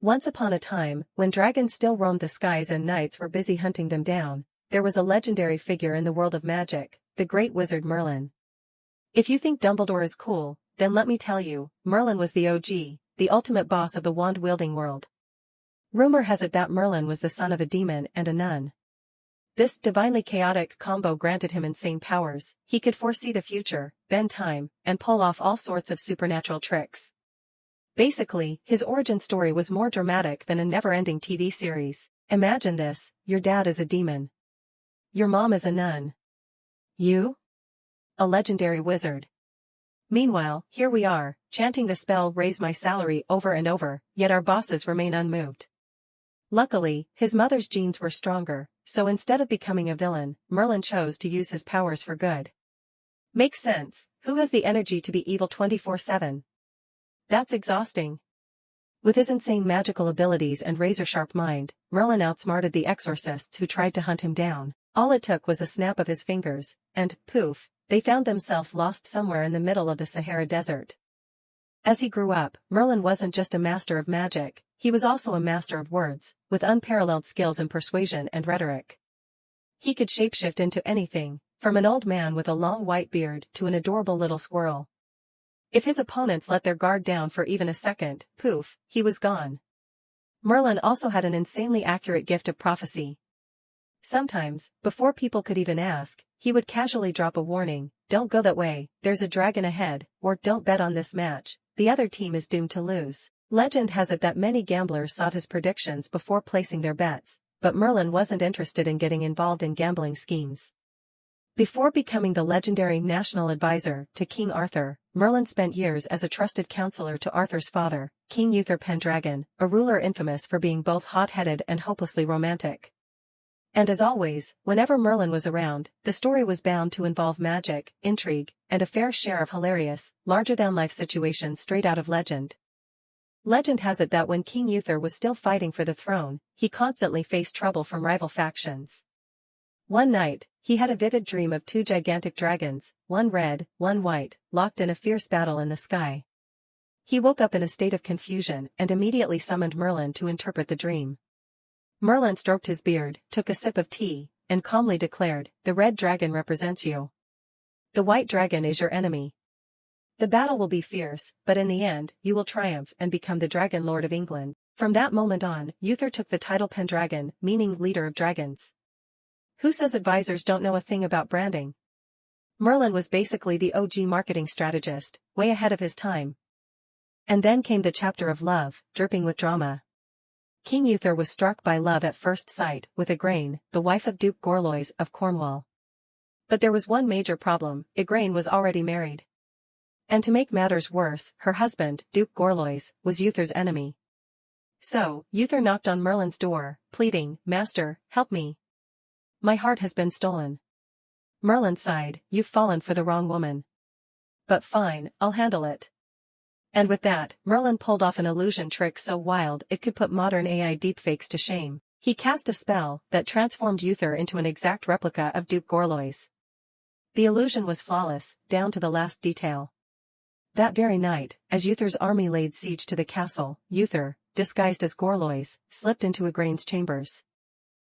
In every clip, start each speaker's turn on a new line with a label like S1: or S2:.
S1: Once upon a time, when dragons still roamed the skies and knights were busy hunting them down, there was a legendary figure in the world of magic, the great wizard Merlin. If you think Dumbledore is cool, then let me tell you, Merlin was the OG, the ultimate boss of the wand-wielding world. Rumor has it that Merlin was the son of a demon and a nun. This divinely chaotic combo granted him insane powers. He could foresee the future, bend time, and pull off all sorts of supernatural tricks. Basically, his origin story was more dramatic than a never-ending TV series. Imagine this: your dad is a demon. Your mom is a nun. You? A legendary wizard. Meanwhile, here we are, chanting the spell "raise my salary" over and over, yet our bosses remain unmoved. Luckily, his mother's genes were stronger, so instead of becoming a villain, Merlin chose to use his powers for good. Makes sense. Who has the energy to be evil 24/7? That's exhausting. With his insane magical abilities and razor-sharp mind, Merlin outsmarted the exorcists who tried to hunt him down. All it took was a snap of his fingers, and, poof, they found themselves lost somewhere in the middle of the Sahara Desert. As he grew up, Merlin wasn't just a master of magic, he was also a master of words, with unparalleled skills in persuasion and rhetoric. He could shapeshift into anything, from an old man with a long white beard to an adorable little squirrel. If his opponents let their guard down for even a second, poof, he was gone. Merlin also had an insanely accurate gift of prophecy. Sometimes, before people could even ask, he would casually drop a warning: "Don't go that way, there's a dragon ahead," or "Don't bet on this match, the other team is doomed to lose." Legend has it that many gamblers sought his predictions before placing their bets, but Merlin wasn't interested in getting involved in gambling schemes. Before becoming the legendary national advisor to King Arthur, Merlin spent years as a trusted counselor to Arthur's father, King Uther Pendragon, a ruler infamous for being both hot-headed and hopelessly romantic. And as always, whenever Merlin was around, the story was bound to involve magic, intrigue, and a fair share of hilarious, larger-than-life situations straight out of legend. Legend has it that when King Uther was still fighting for the throne, he constantly faced trouble from rival factions. One night, he had a vivid dream of two gigantic dragons, one red, one white, locked in a fierce battle in the sky. He woke up in a state of confusion and immediately summoned Merlin to interpret the dream. Merlin stroked his beard, took a sip of tea, and calmly declared, "The red dragon represents you. The white dragon is your enemy. The battle will be fierce, but in the end, you will triumph and become the Dragon Lord of England." From that moment on, Uther took the title Pendragon, meaning leader of dragons. Who says advisors don't know a thing about branding? Merlin was basically the OG marketing strategist, way ahead of his time. And then came the chapter of love, dripping with drama. King Uther was struck by love at first sight with Igraine, the wife of Duke Gorlois of Cornwall. But there was one major problem: Igraine was already married. And to make matters worse, her husband, Duke Gorlois, was Uther's enemy. So, Uther knocked on Merlin's door, pleading, "Master, help me. My heart has been stolen." Merlin sighed, "You've fallen for the wrong woman. But fine, I'll handle it." And with that, Merlin pulled off an illusion trick so wild it could put modern AI deepfakes to shame. He cast a spell that transformed Uther into an exact replica of Duke Gorlois. The illusion was flawless, down to the last detail. That very night, as Uther's army laid siege to the castle, Uther, disguised as Gorlois, slipped into Igraine's chambers.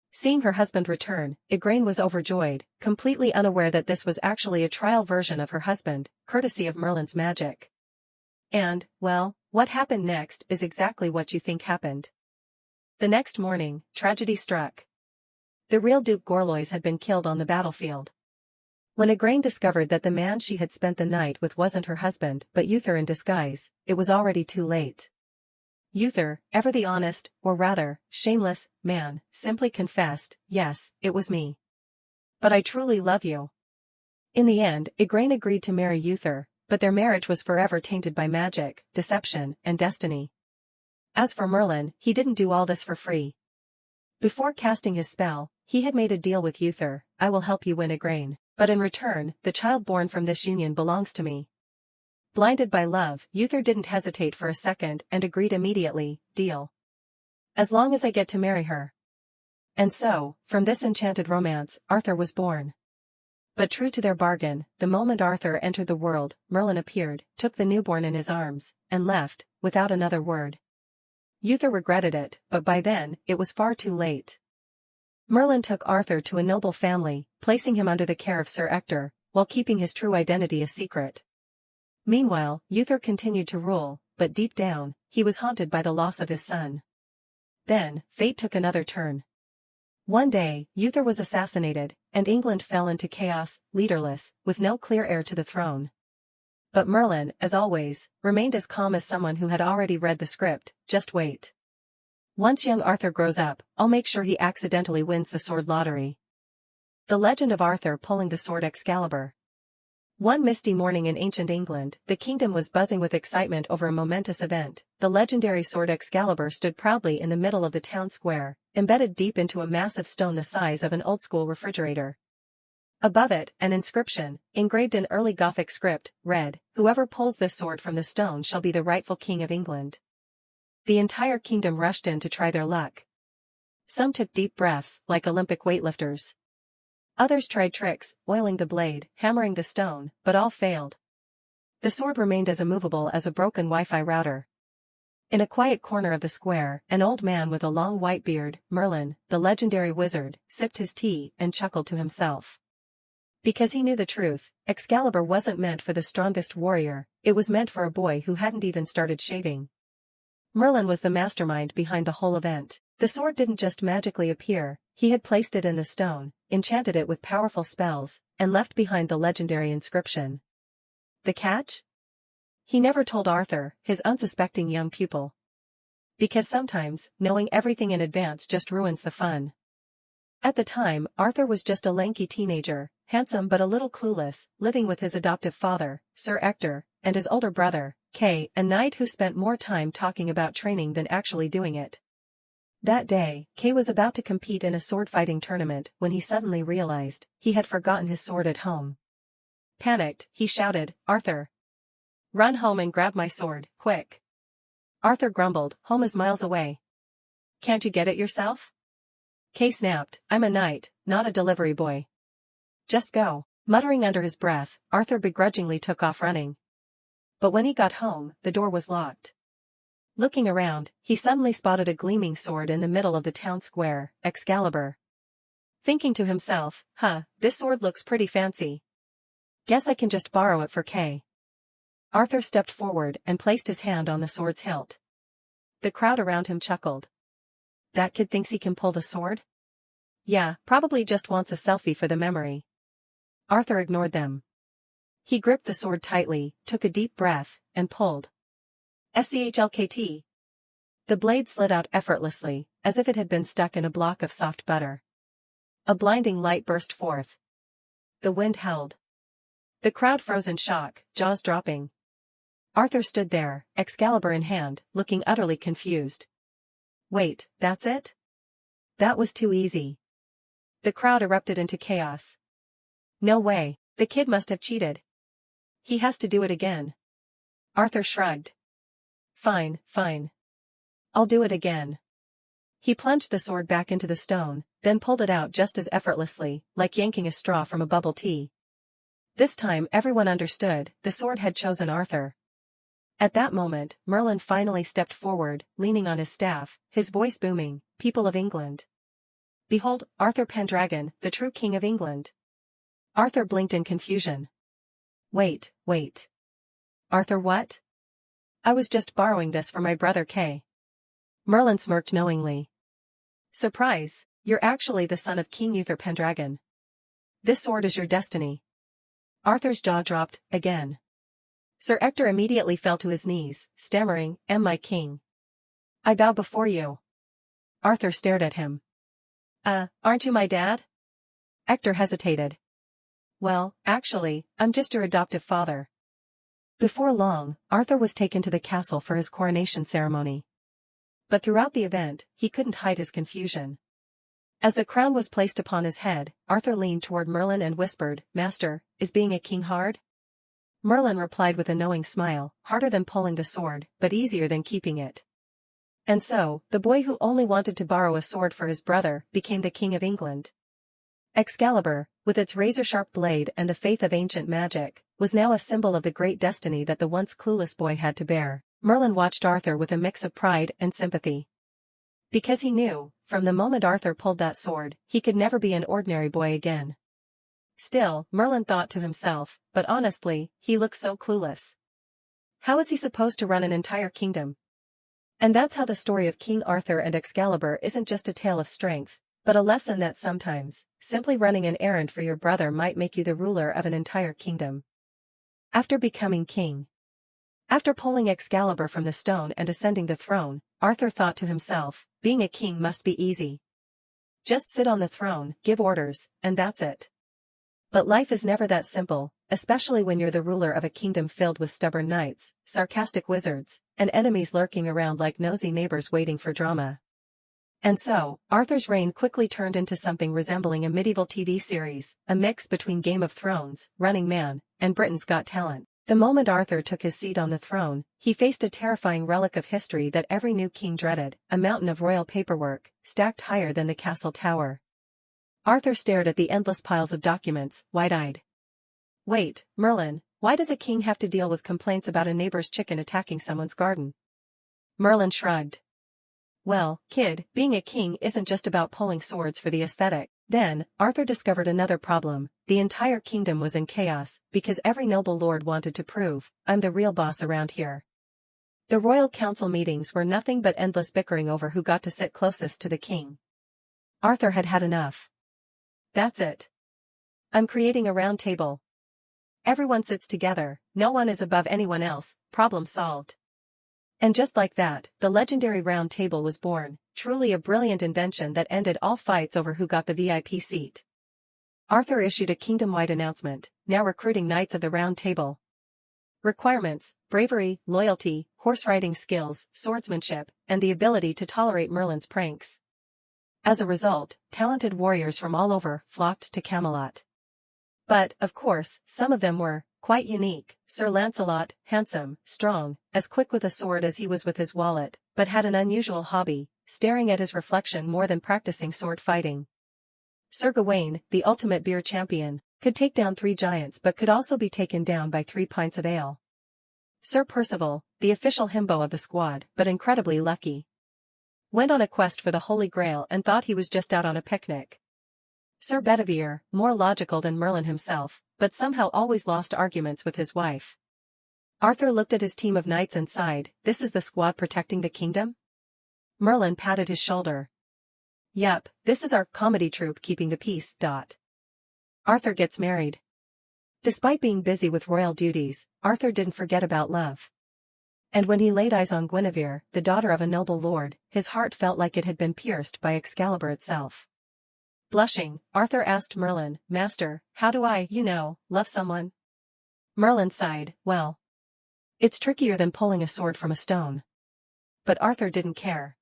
S1: Seeing her husband return, Igraine was overjoyed, completely unaware that this was actually a trial version of her husband, courtesy of Merlin's magic. And, well, what happened next is exactly what you think happened. The next morning, tragedy struck. The real Duke Gorlois had been killed on the battlefield. When Igraine discovered that the man she had spent the night with wasn't her husband but Uther in disguise, it was already too late. Uther, ever the honest, or rather, shameless, man, simply confessed, "Yes, it was me. But I truly love you." In the end, Igraine agreed to marry Uther, but their marriage was forever tainted by magic, deception, and destiny. As for Merlin, he didn't do all this for free. Before casting his spell, he had made a deal with Uther: "I will help you win Igraine, but in return, the child born from this union belongs to me." Blinded by love, Uther didn't hesitate for a second and agreed immediately, "Deal. As long as I get to marry her." And so, from this enchanted romance, Arthur was born. But true to their bargain, the moment Arthur entered the world, Merlin appeared, took the newborn in his arms, and left, without another word. Uther regretted it, but by then, it was far too late. Merlin took Arthur to a noble family, placing him under the care of Sir Ector, while keeping his true identity a secret. Meanwhile, Uther continued to rule, but deep down, he was haunted by the loss of his son. Then, fate took another turn. One day, Uther was assassinated, and England fell into chaos, leaderless, with no clear heir to the throne. But Merlin, as always, remained as calm as someone who had already read the script. Just wait. Once young Arthur grows up, I'll make sure he accidentally wins the sword lottery. The legend of Arthur pulling the sword Excalibur. One misty morning in ancient England, the kingdom was buzzing with excitement over a momentous event. The legendary sword Excalibur stood proudly in the middle of the town square, embedded deep into a massive stone the size of an old-school refrigerator. Above it, an inscription, engraved in early Gothic script, read, "Whoever pulls this sword from the stone shall be the rightful king of England." The entire kingdom rushed in to try their luck. Some took deep breaths, like Olympic weightlifters. Others tried tricks, oiling the blade, hammering the stone, but all failed. The sword remained as immovable as a broken Wi-Fi router. In a quiet corner of the square, an old man with a long white beard, Merlin, the legendary wizard, sipped his tea and chuckled to himself. Because he knew the truth, Excalibur wasn't meant for the strongest warrior, it was meant for a boy who hadn't even started shaving. Merlin was the mastermind behind the whole event. The sword didn't just magically appear, he had placed it in the stone, enchanted it with powerful spells, and left behind the legendary inscription. The catch? He never told Arthur, his unsuspecting young pupil. Because sometimes, knowing everything in advance just ruins the fun. At the time, Arthur was just a lanky teenager, handsome but a little clueless, living with his adoptive father, Sir Ector, and his older brother, Kay, a knight who spent more time talking about training than actually doing it. That day, Kay was about to compete in a sword-fighting tournament when he suddenly realized he had forgotten his sword at home. Panicked, he shouted, "Arthur! Run home and grab my sword, quick!" Arthur grumbled, "Home is miles away. Can't you get it yourself?" Kay snapped, "I'm a knight, not a delivery boy. Just go." Muttering under his breath, Arthur begrudgingly took off running. But when he got home, the door was locked. Looking around, he suddenly spotted a gleaming sword in the middle of the town square, Excalibur. Thinking to himself, this sword looks pretty fancy. Guess I can just borrow it for Kay. Arthur stepped forward and placed his hand on the sword's hilt. The crowd around him chuckled. That kid thinks he can pull the sword? Yeah, probably just wants a selfie for the memory. Arthur ignored them. He gripped the sword tightly, took a deep breath, and pulled. SCHLKT. The blade slid out effortlessly, as if it had been stuck in a block of soft butter. A blinding light burst forth. The wind howled. The crowd froze in shock, jaws dropping. Arthur stood there, Excalibur in hand, looking utterly confused. Wait, that's it? That was too easy. The crowd erupted into chaos. No way, the kid must have cheated. He has to do it again. Arthur shrugged. Fine. I'll do it again. He plunged the sword back into the stone, then pulled it out just as effortlessly, like yanking a straw from a bubble tea. This time everyone understood, the sword had chosen Arthur. At that moment, Merlin finally stepped forward, leaning on his staff, his voice booming, "People of England. Behold, Arthur Pendragon, the true king of England." Arthur blinked in confusion. Wait. Arthur what? I was just borrowing this for my brother Kay. Merlin smirked knowingly. Surprise, you're actually the son of King Uther Pendragon. This sword is your destiny. Arthur's jaw dropped, again. Sir Ector immediately fell to his knees, stammering, "Am my king? I bow before you." Arthur stared at him. Aren't you my dad?" Ector hesitated. "Well, actually, I'm just your adoptive father." Before long, Arthur was taken to the castle for his coronation ceremony. But throughout the event, he couldn't hide his confusion. As the crown was placed upon his head, Arthur leaned toward Merlin and whispered, "Master, is being a king hard?" Merlin replied with a knowing smile, "Harder than pulling the sword, but easier than keeping it." And so, the boy who only wanted to borrow a sword for his brother became the King of England. Excalibur, with its razor-sharp blade and the faith of ancient magic, was now a symbol of the great destiny that the once clueless boy had to bear. Merlin watched Arthur with a mix of pride and sympathy. Because he knew, from the moment Arthur pulled that sword, he could never be an ordinary boy again. Still, Merlin thought to himself, but honestly, he looked so clueless. How is he supposed to run an entire kingdom? And that's how the story of King Arthur and Excalibur isn't just a tale of strength, but a lesson that sometimes, simply running an errand for your brother might make you the ruler of an entire kingdom. After becoming king. After pulling Excalibur from the stone and ascending the throne, Arthur thought to himself, being a king must be easy. Just sit on the throne, give orders, and that's it. But life is never that simple, especially when you're the ruler of a kingdom filled with stubborn knights, sarcastic wizards, and enemies lurking around like nosy neighbors waiting for drama. And so, Arthur's reign quickly turned into something resembling a medieval TV series, a mix between Game of Thrones, Running Man, and Britain's Got Talent. The moment Arthur took his seat on the throne, he faced a terrifying relic of history that every new king dreaded, a mountain of royal paperwork, stacked higher than the castle tower. Arthur stared at the endless piles of documents, wide-eyed. Wait, Merlin, why does a king have to deal with complaints about a neighbor's chicken attacking someone's garden? Merlin shrugged. Well, kid, being a king isn't just about pulling swords for the aesthetic. Then, Arthur discovered another problem. The entire kingdom was in chaos, because every noble lord wanted to prove, I'm the real boss around here. The royal council meetings were nothing but endless bickering over who got to sit closest to the king. Arthur had had enough. That's it. I'm creating a round table. Everyone sits together, no one is above anyone else, problem solved. And just like that, the legendary round table was born, truly a brilliant invention that ended all fights over who got the VIP seat. Arthur issued a kingdom-wide announcement, now recruiting knights of the round table. Requirements: bravery, loyalty, horse-riding skills, swordsmanship, and the ability to tolerate Merlin's pranks. As a result, talented warriors from all over flocked to Camelot. But, of course, some of them were quite unique. Sir Lancelot, handsome, strong, as quick with a sword as he was with his wallet, but had an unusual hobby, staring at his reflection more than practicing sword fighting. Sir Gawain, the ultimate beer champion, could take down 3 giants but could also be taken down by 3 pints of ale. Sir Percival, the official himbo of the squad, but incredibly lucky. Went on a quest for the Holy Grail and thought he was just out on a picnic. Sir Bedivere, more logical than Merlin himself, but somehow always lost arguments with his wife. Arthur looked at his team of knights and sighed, this is the squad protecting the kingdom? Merlin patted his shoulder. Yup, this is our comedy troupe keeping the peace. Arthur gets married. Despite being busy with royal duties, Arthur didn't forget about love. And when he laid eyes on Guinevere, the daughter of a noble lord, his heart felt like it had been pierced by Excalibur itself. Blushing, Arthur asked Merlin, Master, how do I, love someone? Merlin sighed, well. It's trickier than pulling a sword from a stone. But Arthur didn't care.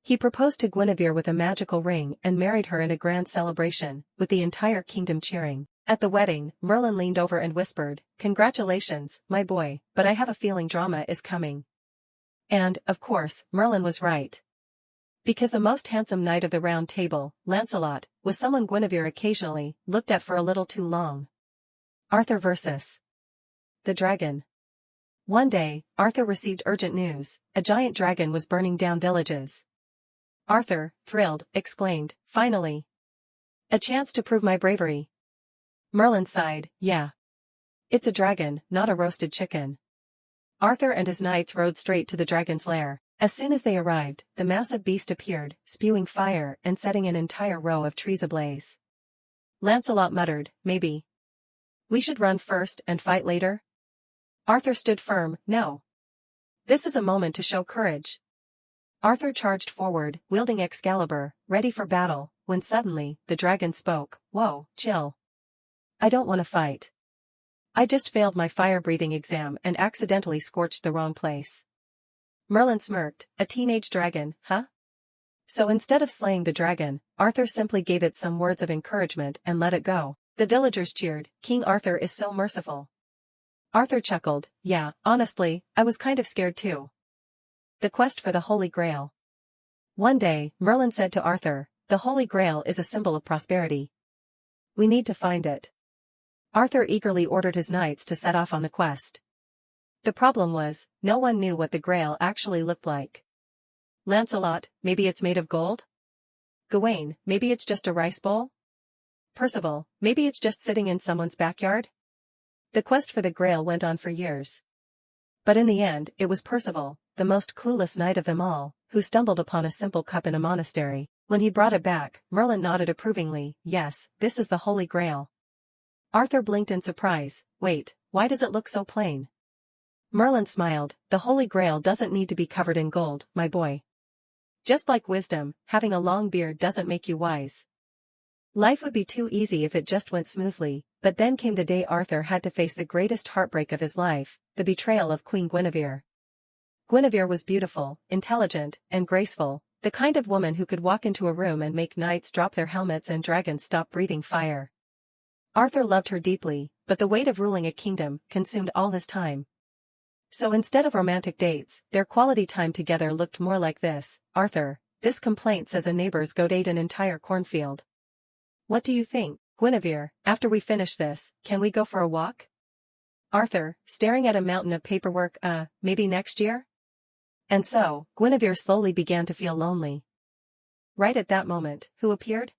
S1: He proposed to Guinevere with a magical ring and married her in a grand celebration, with the entire kingdom cheering. At the wedding, Merlin leaned over and whispered, Congratulations, my boy, but I have a feeling drama is coming. And, of course, Merlin was right. Because the most handsome knight of the round table, Lancelot, was someone Guinevere occasionally looked at for a little too long. Arthur versus the dragon. One day, Arthur received urgent news: a giant dragon was burning down villages. Arthur, thrilled, exclaimed, Finally! A chance to prove my bravery. Merlin sighed, Yeah. It's a dragon, not a roasted chicken. Arthur and his knights rode straight to the dragon's lair. As soon as they arrived, the massive beast appeared, spewing fire and setting an entire row of trees ablaze. Lancelot muttered, Maybe we should run first and fight later? Arthur stood firm, No. This is a moment to show courage. Arthur charged forward, wielding Excalibur, ready for battle, when suddenly, the dragon spoke, Whoa, chill. I don't want to fight. I just failed my fire-breathing exam and accidentally scorched the wrong place. Merlin smirked, A teenage dragon, huh? So instead of slaying the dragon, Arthur simply gave it some words of encouragement and let it go. The villagers cheered, King Arthur is so merciful. Arthur chuckled, Yeah, honestly, I was kind of scared too. The quest for the Holy Grail. One day, Merlin said to Arthur, The Holy Grail is a symbol of prosperity. We need to find it. Arthur eagerly ordered his knights to set off on the quest. The problem was, no one knew what the Grail actually looked like. Lancelot, maybe it's made of gold? Gawain, maybe it's just a rice bowl? Percival, maybe it's just sitting in someone's backyard? The quest for the Grail went on for years. But in the end, it was Percival, the most clueless knight of them all, who stumbled upon a simple cup in a monastery. When he brought it back, Merlin nodded approvingly. Yes, this is the Holy Grail. Arthur blinked in surprise. Wait, why does it look so plain? Merlin smiled. The Holy Grail doesn't need to be covered in gold, my boy. Just like wisdom, having a long beard doesn't make you wise. Life would be too easy if it just went smoothly, but then came the day Arthur had to face the greatest heartbreak of his life, the betrayal of Queen Guinevere. Guinevere was beautiful, intelligent, and graceful, the kind of woman who could walk into a room and make knights drop their helmets and dragons stop breathing fire. Arthur loved her deeply, but the weight of ruling a kingdom consumed all his time. So instead of romantic dates, their quality time together looked more like this. Arthur, this complaint says a neighbor's goat ate an entire cornfield. What do you think, Guinevere? After we finish this, can we go for a walk? Arthur, staring at a mountain of paperwork, maybe next year? And so, Guinevere slowly began to feel lonely. Right at that moment, who appeared?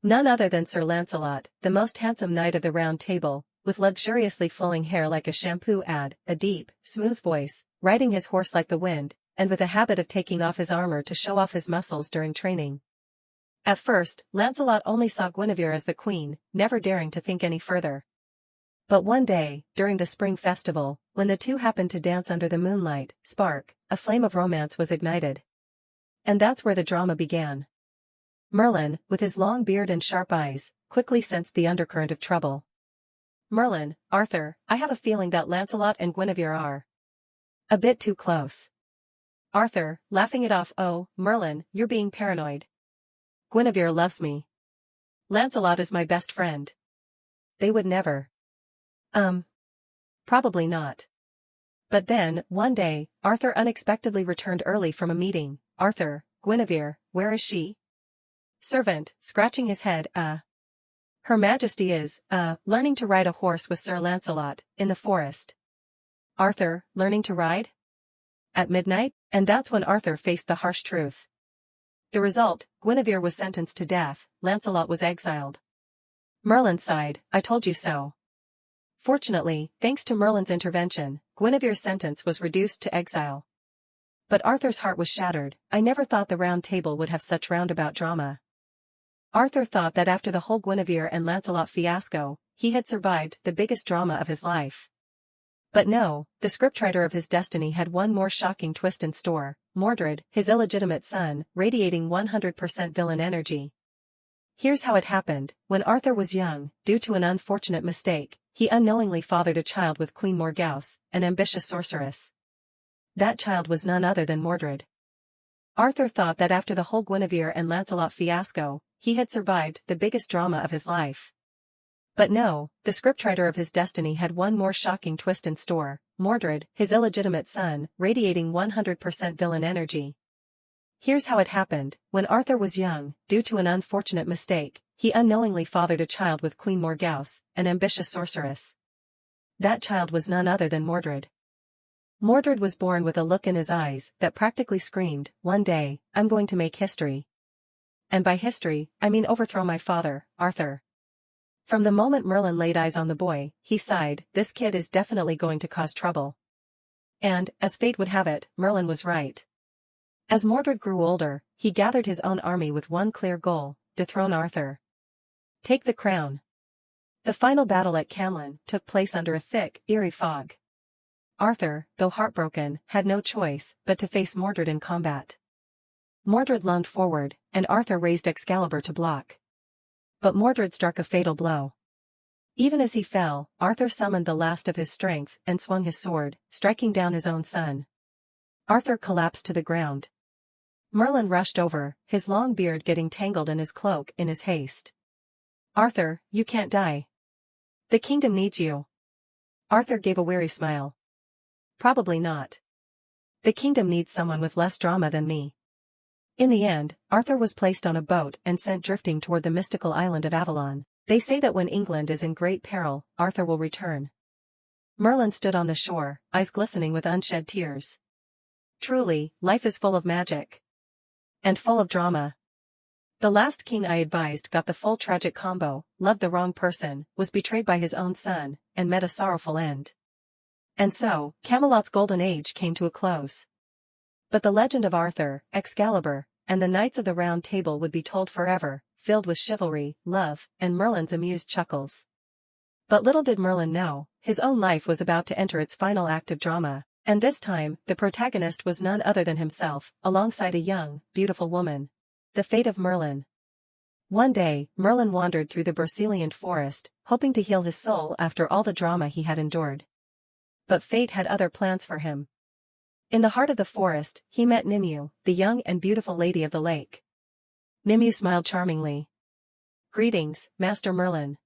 S1: None other than Sir Lancelot, the most handsome knight of the Round Table, with luxuriously flowing hair like a shampoo ad, a deep, smooth voice, riding his horse like the wind, and with a habit of taking off his armor to show off his muscles during training. At first, Lancelot only saw Guinevere as the queen, never daring to think any further. But one day, during the spring festival, when the two happened to dance under the moonlight, a flame of romance was ignited. And that's where the drama began. Merlin, with his long beard and sharp eyes, quickly sensed the undercurrent of trouble. Merlin, Arthur, I have a feeling that Lancelot and Guinevere are a bit too close. Arthur, laughing it off. Oh, Merlin, you're being paranoid. Guinevere loves me. Lancelot is my best friend. They would never. Probably not. But then, one day, Arthur unexpectedly returned early from a meeting. Arthur, Guinevere, where is she? Servant, scratching his head. Her Majesty is, learning to ride a horse with Sir Lancelot, in the forest. Arthur, learning to ride? At midnight? And that's when Arthur faced the harsh truth. The result, Guinevere was sentenced to death, Lancelot was exiled. Merlin sighed. I told you so. Fortunately, thanks to Merlin's intervention, Guinevere's sentence was reduced to exile. But Arthur's heart was shattered. I never thought the Round Table would have such roundabout drama. Arthur thought that after the whole Guinevere and Lancelot fiasco, he had survived the biggest drama of his life. But no, the scriptwriter of his destiny had one more shocking twist in store. Mordred, his illegitimate son, radiating 100% villain energy. Here's how it happened. When Arthur was young, due to an unfortunate mistake, he unknowingly fathered a child with Queen Morgause, an ambitious sorceress. That child was none other than Mordred. Arthur thought that after the whole Guinevere and Lancelot fiasco, he had survived the biggest drama of his life. But no, the scriptwriter of his destiny had one more shocking twist in store. Mordred, his illegitimate son, radiating 100% villain energy. Here's how it happened. When Arthur was young, due to an unfortunate mistake, he unknowingly fathered a child with Queen Morgause, an ambitious sorceress. That child was none other than Mordred. Mordred was born with a look in his eyes that practically screamed, one day, I'm going to make history. And by history, I mean overthrow my father, Arthur. From the moment Merlin laid eyes on the boy, he sighed, this kid is definitely going to cause trouble. And, as fate would have it, Merlin was right. As Mordred grew older, he gathered his own army with one clear goal, dethrone Arthur. Take the crown. The final battle at Camlan took place under a thick, eerie fog. Arthur, though heartbroken, had no choice but to face Mordred in combat. Mordred lunged forward, and Arthur raised Excalibur to block. But Mordred struck a fatal blow. Even as he fell, Arthur summoned the last of his strength and swung his sword, striking down his own son. Arthur collapsed to the ground. Merlin rushed over, his long beard getting tangled in his cloak in his haste. Arthur, you can't die. The kingdom needs you. Arthur gave a weary smile. Probably not. The kingdom needs someone with less drama than me. In the end, Arthur was placed on a boat and sent drifting toward the mystical island of Avalon. They say that when England is in great peril, Arthur will return. Merlin stood on the shore, eyes glistening with unshed tears. Truly, life is full of magic. And full of drama. The last king I advised got the full tragic combo, loved the wrong person, was betrayed by his own son, and met a sorrowful end. And so, Camelot's golden age came to a close. But the legend of Arthur, Excalibur, and the Knights of the Round Table would be told forever, filled with chivalry, love, and Merlin's amused chuckles. But little did Merlin know, his own life was about to enter its final act of drama, and this time, the protagonist was none other than himself, alongside a young, beautiful woman. The fate of Merlin. One day, Merlin wandered through the Broceliand forest, hoping to heal his soul after all the drama he had endured. But fate had other plans for him. In the heart of the forest, he met Nimue, the young and beautiful lady of the lake. Nimue smiled charmingly. "Greetings, Master Merlin.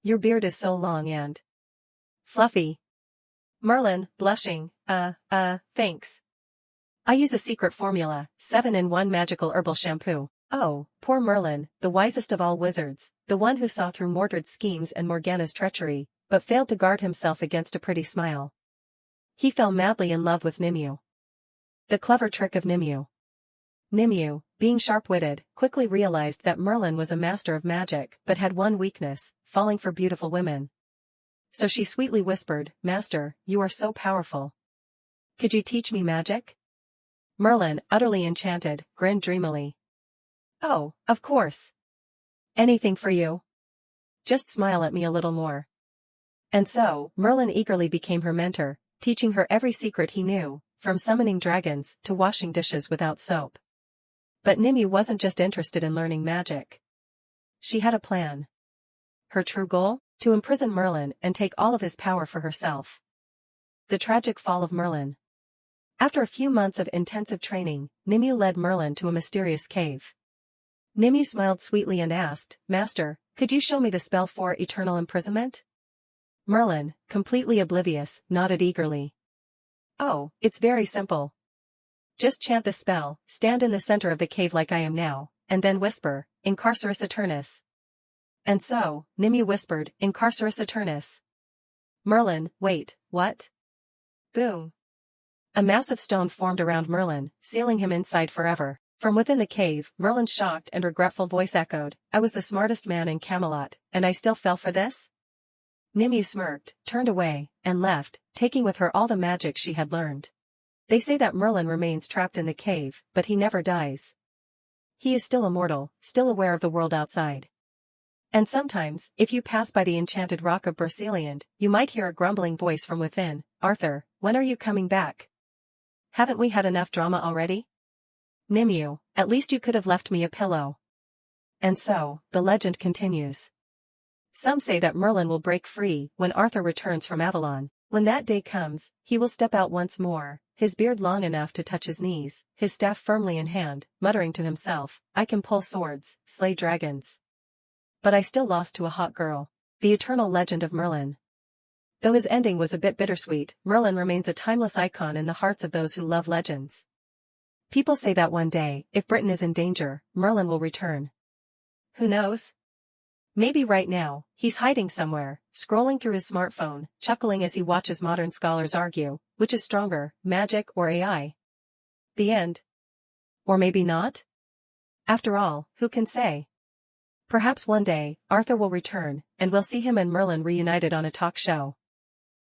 S1: Your beard is so long and fluffy." Merlin, blushing, thanks. I use a secret formula, 7-in-1 magical herbal shampoo. Oh, poor Merlin, the wisest of all wizards, the one who saw through Mordred's schemes and Morgana's treachery, but failed to guard himself against a pretty smile. He fell madly in love with Nimue. The clever trick of Nimue. Nimue, being sharp-witted, quickly realized that Merlin was a master of magic but had one weakness, falling for beautiful women. So she sweetly whispered, "Master, you are so powerful. Could you teach me magic?" Merlin, utterly enchanted, grinned dreamily. "Oh, of course. Anything for you. Just smile at me a little more." And so, Merlin eagerly became her mentor, teaching her every secret he knew, from summoning dragons to washing dishes without soap. But Nimue wasn't just interested in learning magic. She had a plan. Her true goal? To imprison Merlin and take all of his power for herself. The tragic fall of Merlin. After a few months of intensive training, Nimue led Merlin to a mysterious cave. Nimue smiled sweetly and asked, "Master, could you show me the spell for eternal imprisonment?" Merlin, completely oblivious, nodded eagerly. "Oh, it's very simple. Just chant the spell, stand in the center of the cave like I am now, and then whisper, 'Incarcerus Eternus.'" And so, Nimue whispered, "Incarcerus Eternus." Merlin, wait, what? Boom. A massive stone formed around Merlin, sealing him inside forever. From within the cave, Merlin's shocked and regretful voice echoed, "I was the smartest man in Camelot, and I still fell for this?" Nimue smirked, turned away, and left, taking with her all the magic she had learned. They say that Merlin remains trapped in the cave, but he never dies. He is still immortal, still aware of the world outside. And sometimes, if you pass by the enchanted rock of Broceliand, you might hear a grumbling voice from within, "Arthur, when are you coming back? Haven't we had enough drama already? Nimue, at least you could have left me a pillow." And so, the legend continues. Some say that Merlin will break free when Arthur returns from Avalon. When that day comes, he will step out once more, his beard long enough to touch his knees, his staff firmly in hand, muttering to himself, "I can pull swords, slay dragons. But I still lost to a hot girl." The eternal legend of Merlin. Though his ending was a bit bittersweet, Merlin remains a timeless icon in the hearts of those who love legends. People say that one day, if Britain is in danger, Merlin will return. Who knows? Maybe right now, he's hiding somewhere, scrolling through his smartphone, chuckling as he watches modern scholars argue, which is stronger, magic or AI? The end. Or maybe not? After all, who can say? Perhaps one day, Arthur will return, and we'll see him and Merlin reunited on a talk show.